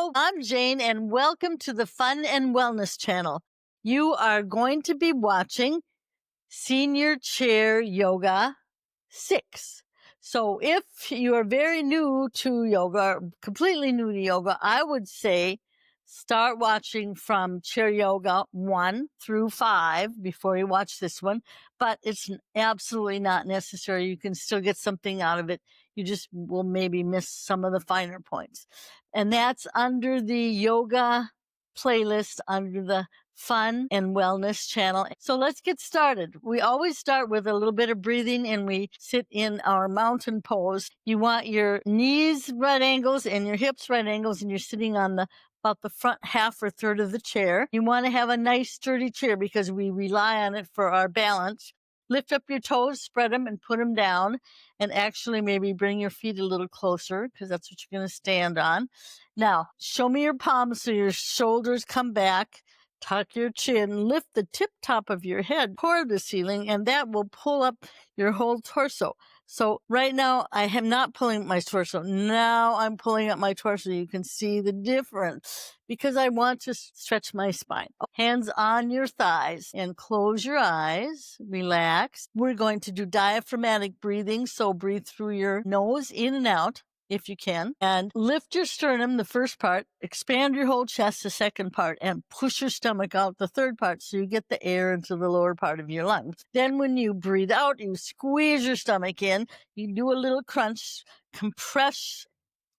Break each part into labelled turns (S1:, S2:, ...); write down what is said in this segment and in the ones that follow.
S1: Hello, I'm Jane, and welcome to the Fun and Wellness channel. You are going to be watching Senior Chair Yoga 6. So if you are very new to yoga, completely new to yoga, I would say start watching from Chair Yoga 1 through 5 before you watch this one. But it's absolutely not necessary. You can still get something out of it. You just will maybe miss some of the finer points. And that's under the yoga playlist under the Fun and Wellness channel. So let's get started. We always start with a little bit of breathing and we sit in our mountain pose. You want your knees right angles and your hips right angles, and you're sitting on about the front half or third of the chair. You want to have a nice sturdy chair because we rely on it for our balance. Lift up your toes, spread them, and put them down. And actually maybe bring your feet a little closer because that's what you're going to stand on. Now, show me your palms so your shoulders come back. Tuck your chin, lift the tip top of your head toward the ceiling, and that will pull up your whole torso. So right now, I am not pulling up my torso. Now I'm pulling up my torso. You can see the difference because I want to stretch my spine. Hands on your thighs and close your eyes. Relax. We're going to do diaphragmatic breathing. So breathe through your nose in and out, if you can, and lift your sternum, the first part, expand your whole chest, the second part, and push your stomach out, the third part, so you get the air into the lower part of your lungs. Then when you breathe out, you squeeze your stomach in, you do a little crunch, compress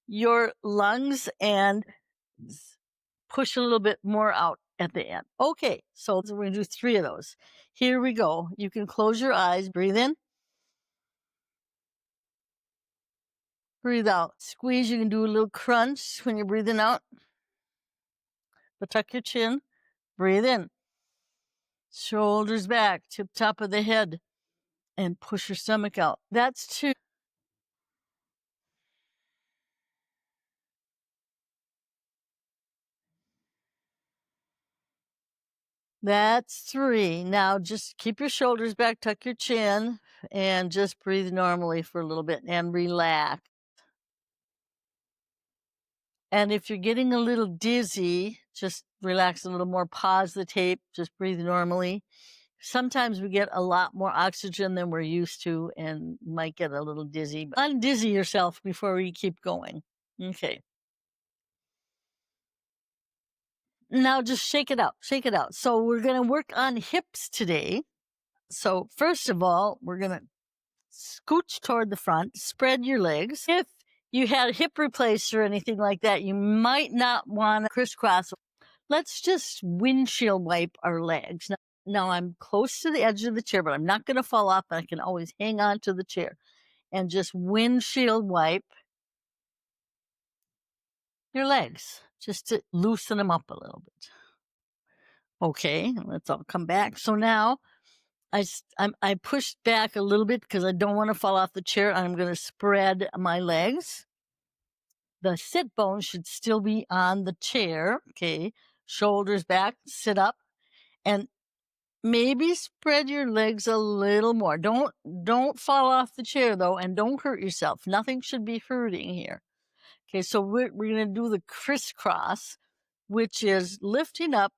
S1: your lungs, and push a little bit more out at the end. Okay, so we're going to do 3 of those. Here we go. You can close your eyes, breathe in. Breathe out. Squeeze. You can do a little crunch when you're breathing out. But tuck your chin. Breathe in. Shoulders back. Tip top of the head. And push your stomach out. That's 2. That's 3. Now just keep your shoulders back. Tuck your chin. And just breathe normally for a little bit. And relax. And if you're getting a little dizzy, just relax a little more. Pause the tape. Just breathe normally. Sometimes we get a lot more oxygen than we're used to and might get a little dizzy. But undizzy yourself before you keep going. Okay. Now just shake it out. Shake it out. So we're going to work on hips today. So first of all, we're going to scooch toward the front, spread your legs. If you had a hip replaced or anything like that, you might not want to crisscross. Let's just windshield wipe our legs. Now I'm close to the edge of the chair, but I'm not going to fall off. I can always hang on to the chair and just windshield wipe your legs just to loosen them up a little bit. Okay, let's all come back. So now I pushed back a little bit because I don't want to fall off the chair. I'm going to spread my legs. The sit bone should still be on the chair. Okay, shoulders back, sit up, and maybe spread your legs a little more. Don't fall off the chair though, and don't hurt yourself. Nothing should be hurting here. Okay, so we're going to do the crisscross, which is lifting up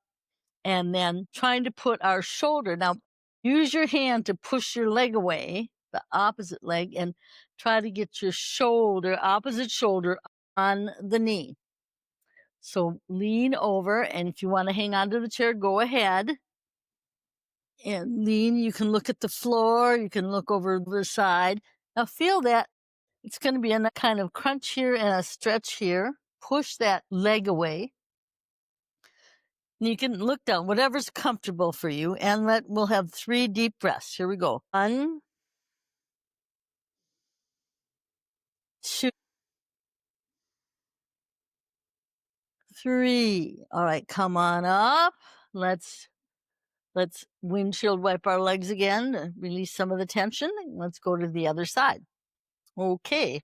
S1: and then trying to put our shoulder. Now, use your hand to push your leg away, the opposite leg, and try to get your shoulder, opposite shoulder, on the knee. So lean over, and if you want to hang on to the chair, go ahead. And lean, you can look at the floor, you can look over the side. Now feel that it's going to be a kind of crunch here and a stretch here. Push that leg away. And you can look down, whatever's comfortable for you, and we'll have 3 deep breaths. Here we go. 1, 2, 3. All right, come on up. Let's windshield wipe our legs again to release some of the tension. Let's go to the other side. Okay.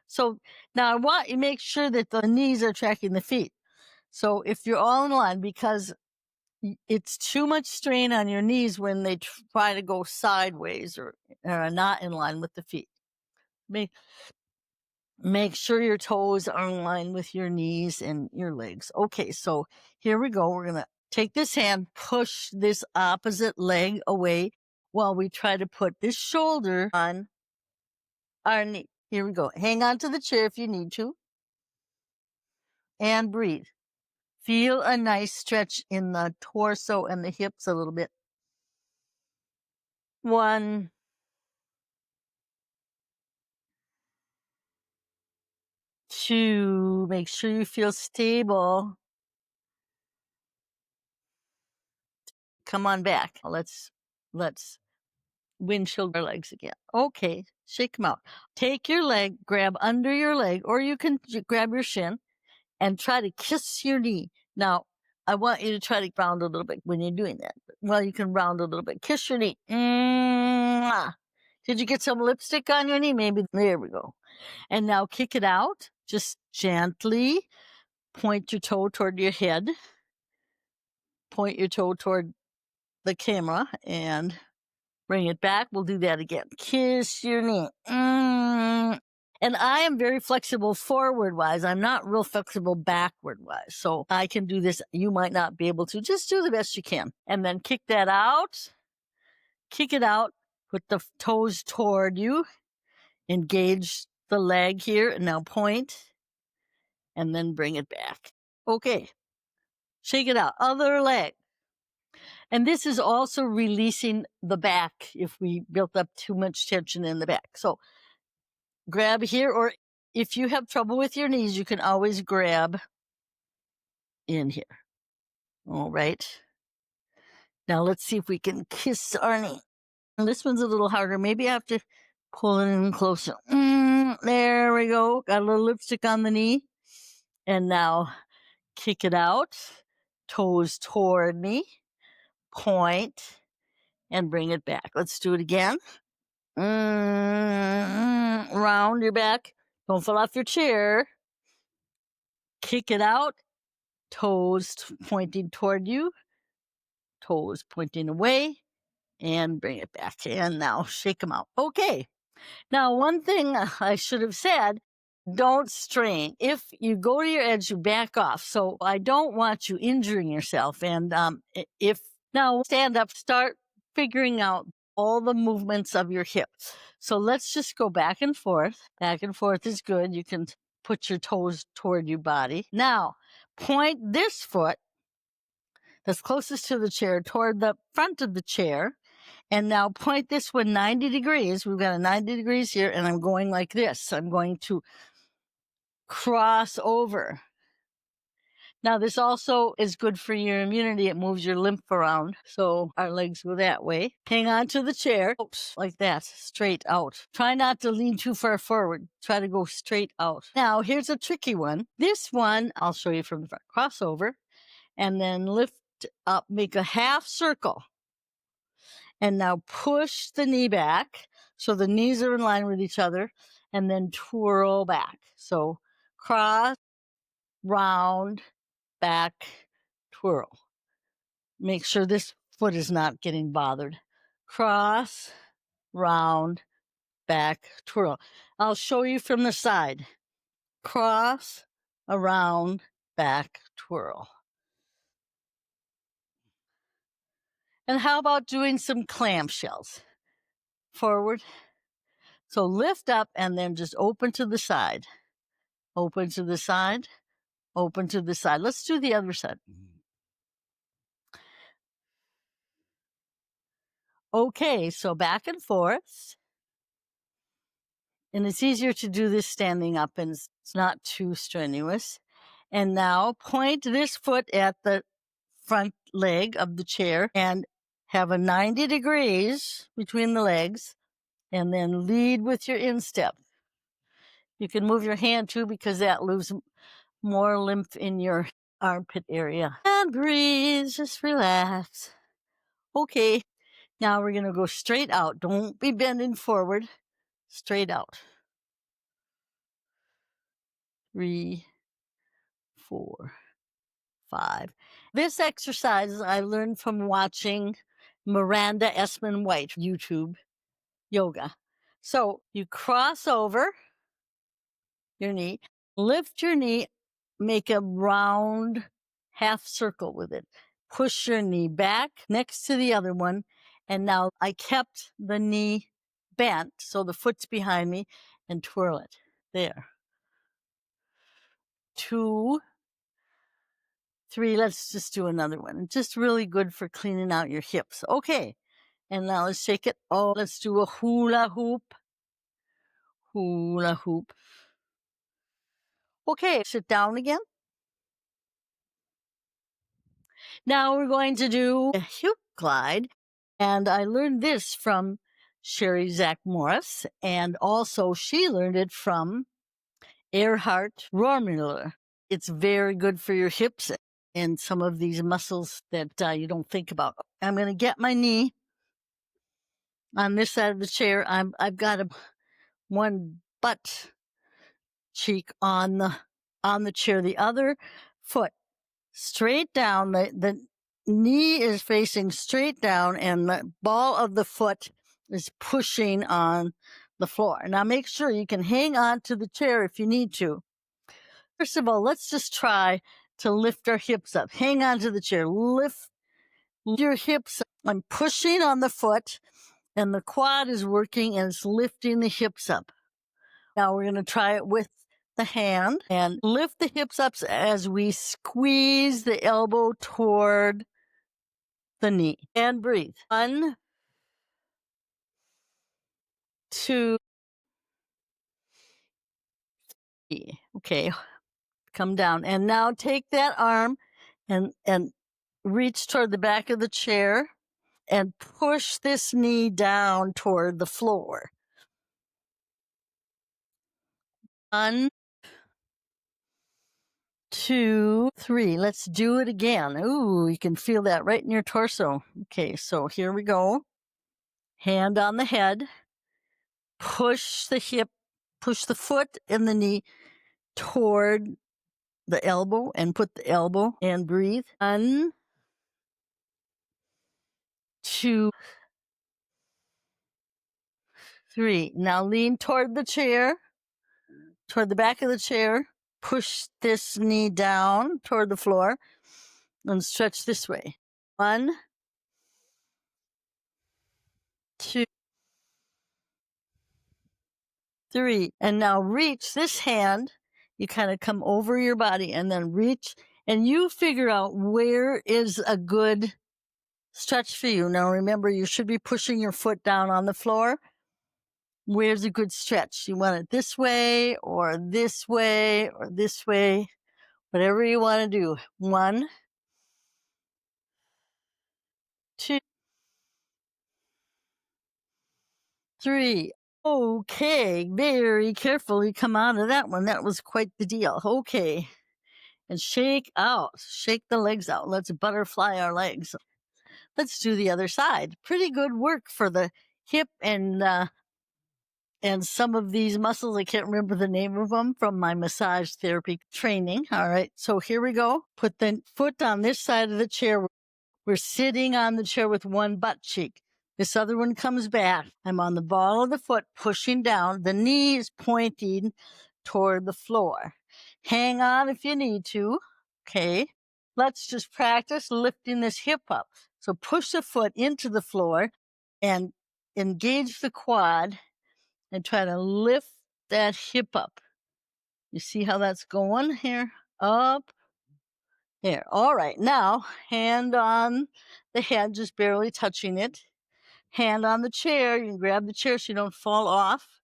S1: So now I want you to make sure that the knees are tracking the feet. So if you're all in line, because it's too much strain on your knees when they try to go sideways or are not in line with the feet. Make sure your toes are in line with your knees and your legs. Okay, so here we go. We're going to take this hand, push this opposite leg away while we try to put this shoulder on our knee. Here we go. Hang on to the chair if you need to. And breathe. Feel a nice stretch in the torso and the hips a little bit. 1, 2, make sure you feel stable. Come on back. Let's windshield our legs again. Okay, shake them out. Take your leg, grab under your leg, or you can grab your shin and try to kiss your knee. Now, I want you to try to round a little bit when you're doing that. Well, you can round a little bit. Kiss your knee. Mwah. Did you get some lipstick on your knee? Maybe. There we go. And now kick it out. Just gently point your toe toward your head. Point your toe toward the camera and bring it back. We'll do that again. Kiss your knee. And I am very flexible forward-wise. I'm not real flexible backward-wise. So I can do this. You might not be able to. Just do the best you can. And then kick that out. Kick it out. Put the toes toward you. Engage the leg here. And now point. And then bring it back. Okay. Shake it out. Other leg. And this is also releasing the back if we built up too much tension in the back. So grab here, or if you have trouble with your knees, you can always grab in here. All right. Now let's see if we can kiss our knee. This one's a little harder. Maybe I have to pull it in closer. There we go. Got a little lipstick on the knee. And now kick it out. Toes toward me. Point. And bring it back. Let's do it again. Round your back. Don't fall off your chair. Kick it out. Toes pointing toward you. Toes pointing away. And bring it back. And now shake them out. Okay. Now, one thing I should have said, don't strain. If you go to your edge, you back off. So I don't want you injuring yourself. And if now stand up, start figuring out all the movements of your hips. So let's just go back and forth. Back and forth is good. You can put your toes toward your body. Now, point this foot that's closest to the chair toward the front of the chair. And now point this one 90 degrees. We've got a 90 degrees here, and I'm going like this. I'm going to cross over. Now, this also is good for your immunity. It moves your lymph around. So our legs go that way. Hang on to the chair. Oops, like that, straight out. Try not to lean too far forward. Try to go straight out. Now, here's a tricky one. This one, I'll show you from the front. Cross over, and then lift up, make a half circle. And now push the knee back so the knees are in line with each other, and then twirl back. So cross, round, back, twirl. Make sure this foot is not getting bothered. Cross, round, back, twirl. I'll show you from the side. Cross, around, back, twirl. And how about doing some clamshells? Forward. So lift up and then just open to the side. Open to the side. Open to the side. Let's do the other side. Okay, so back and forth. And it's easier to do this standing up, and it's not too strenuous. And now point this foot at the front leg of the chair and have a 90 degrees between the legs, and then lead with your instep. You can move your hand too, because that leaves more lymph in your armpit area. And breathe, just relax. Okay, now we're going to go straight out. Don't be bending forward. Straight out. 3, 4, 5. This exercise I learned from watching Miranda Esmonde-White YouTube yoga. So you cross over, your knee. Lift your knee, make a round half circle with it. Push your knee back next to the other one. And now I kept the knee bent so the foot's behind me, and twirl it. There. 2, 3. Let's just do another one. It's just really good for cleaning out your hips. Okay. And now let's shake it. Oh, let's do a hula hoop. Hula hoop. Okay, sit down again. Now we're going to do a hip glide. And I learned this from Sherry Zach Morris. And also she learned it from Erhard RohrMuller. It's very good for your hips and some of these muscles that you don't think about. I'm going to get my knee on this side of the chair. I've got one butt cheek on the chair, the other foot straight down. The knee is facing straight down, and the ball of the foot is pushing on the floor. Now make sure you can hang on to the chair if you need to. First of all, let's just try to lift our hips up. Hang on to the chair. Lift your hips up. I'm pushing on the foot, and the quad is working, and it's lifting the hips up. Now we're going to try it with the hand and lift the hips up as we squeeze the elbow toward the knee. And breathe. 1, 2, 3. Okay, come down. And now take that arm and reach toward the back of the chair and push this knee down toward the floor. 1, 2, 3. Let's do it again. Ooh, you can feel that right in your torso. Okay, so here we go. Hand on the head. Push the hip, push the foot and the knee toward the elbow and put the elbow and breathe. 1, 2, 3. Now lean toward the chair, toward the back of the chair. Push this knee down toward the floor and stretch this way. 1, 2, 3. And now reach this hand. You kind of come over your body and then reach, and you figure out where is a good stretch for you. Now remember, you should be pushing your foot down on the floor. Where's a good stretch? You want it this way or this way or this way, whatever you want to do. 1, 2, 3. Okay, very carefully come out of that one. That was quite the deal. Okay, and shake out. Shake the legs out. Let's butterfly our legs. Let's do the other side. Pretty good work for the hip and some of these muscles. I can't remember the name of them from my massage therapy training. All right, so here we go. Put the foot on this side of the chair. We're sitting on the chair with one butt cheek. This other one comes back. I'm on the ball of the foot, pushing down. The knee is pointing toward the floor. Hang on if you need to. Okay. Let's just practice lifting this hip up. So push the foot into the floor and engage the quad and try to lift that hip up. You see how that's going here? Up. There. All right. Now, hand on the head, just barely touching it. Hand on the chair. You can grab the chair so you don't fall off.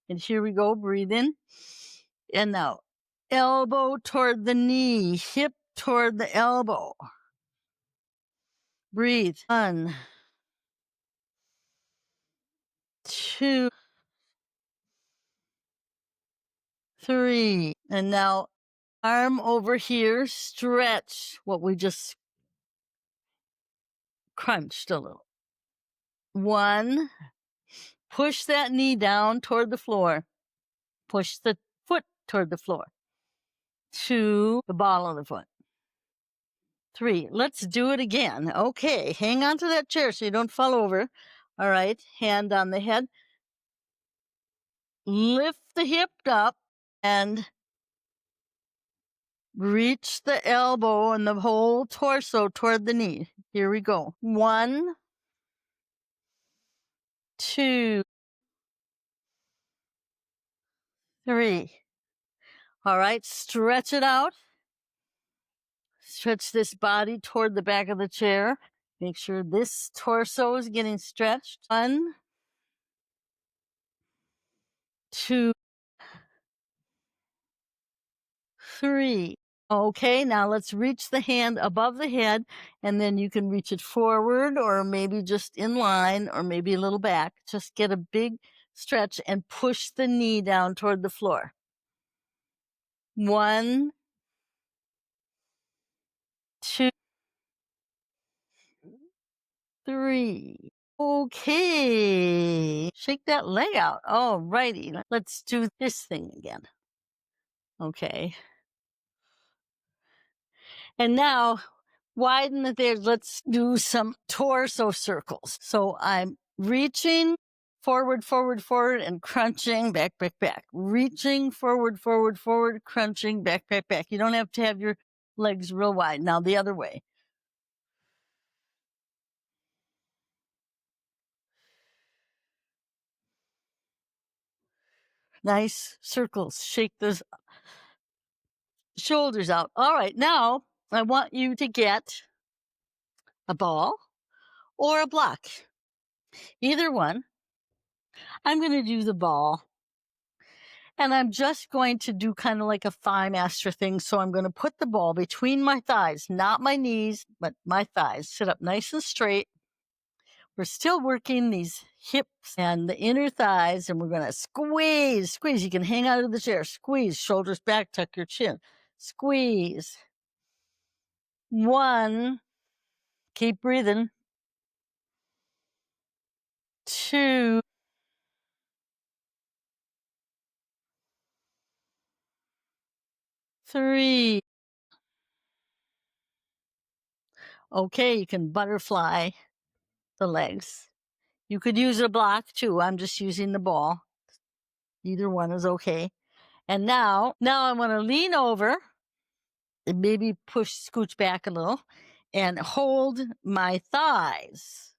S1: And here we go. Breathe in. And now, elbow toward the knee, hip toward the elbow. Breathe. 1, 2, 3. And now, arm over here. Stretch what we just crunched a little. 1. Push that knee down toward the floor. Push the foot toward the floor. 2, the ball of the foot. 3. Let's do it again. Okay, hang on to that chair so you don't fall over. All right, hand on the head. Lift the hip up And reach the elbow and the whole torso toward the knee. Here we go. 1, 2, 3. All right, stretch it out. Stretch this body toward the back of the chair. Make sure this torso is getting stretched. 1, 2, 3. Okay, now let's reach the hand above the head, and then you can reach it forward or maybe just in line or maybe a little back. Just get a big stretch and push the knee down toward the floor. 1, 2, 3. Okay. Shake that leg out. All righty. Let's do this thing again. Okay. And now widen the there. Let's do some torso circles. So I'm reaching forward, forward, forward, and crunching back, back, back. Reaching forward, forward, forward, crunching back, back, back. You don't have to have your legs real wide. Now the other way. Nice circles. Shake those shoulders out. All right, now I want you to get a ball or a block. Either one. I'm going to do the ball. And I'm just going to do kind of like a thigh master thing. So I'm going to put the ball between my thighs, not my knees, but my thighs. Sit up nice and straight. We're still working these hips and the inner thighs, and we're going to squeeze, squeeze. You can hang out of the chair. Squeeze, shoulders back, tuck your chin. Squeeze. 1, keep breathing. 2, 3. Okay, you can butterfly the legs. You could use a block too. I'm just using the ball. Either one is okay. And now I want to lean over and maybe scooch back a little and hold my thighs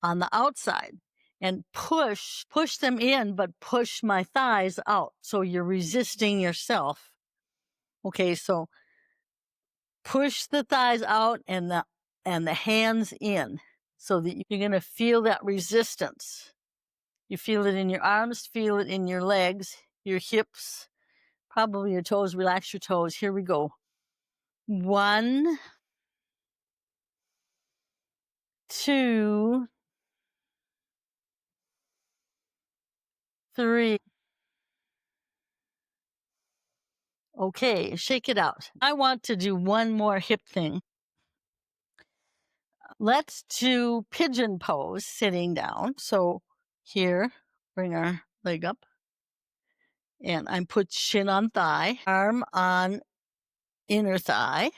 S1: on the outside and push them in, but push my thighs out. So you're resisting yourself. Okay, so push the thighs out and the hands in so that you're going to feel that resistance. You feel it in your arms, feel it in your legs, your hips, probably your toes. Relax your toes. Here we go. 1, 2, 3. Okay, shake it out. I want to do one more hip thing. Let's do pigeon pose sitting down. So here, bring our leg up. And I'm put shin on thigh, arm on inner thigh.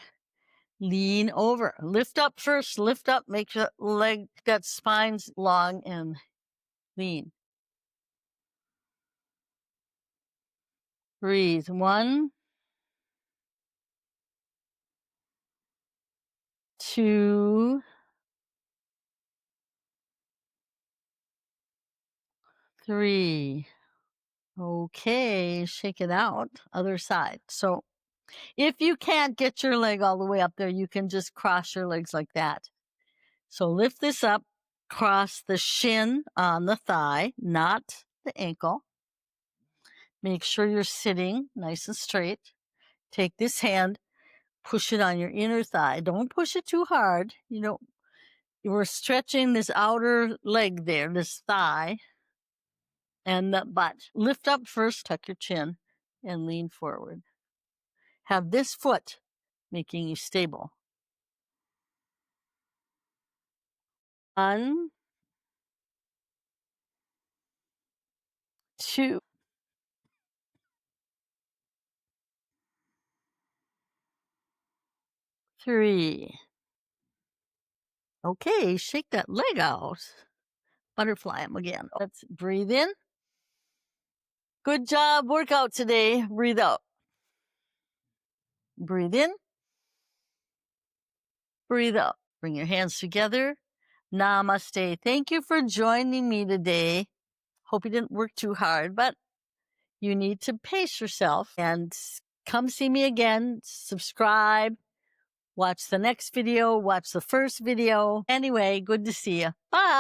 S1: Lean over. Lift up first. Lift up. Make the leg, that spine's long and lean. Breathe. 1, 2, 3. Okay, shake it out. Other side. So if you can't get your leg all the way up there, you can just cross your legs like that. So lift this up, cross the shin on the thigh, not the ankle. Make sure you're sitting nice and straight. Take this hand, push it on your inner thigh. Don't push it too hard. We're stretching this outer leg there, this thigh, and the butt. Lift up first, tuck your chin, and lean forward. Have this foot making you stable. 1, 2, 3. Okay, shake that leg out. Butterfly them again. Let's breathe in. Good job workout today. Breathe out. Breathe in. Breathe out. Bring your hands together. Namaste. Thank you for joining me today. Hope you didn't work too hard, but you need to pace yourself and come see me again. Subscribe. Watch the next video. Watch the first video. Anyway, good to see you. Bye.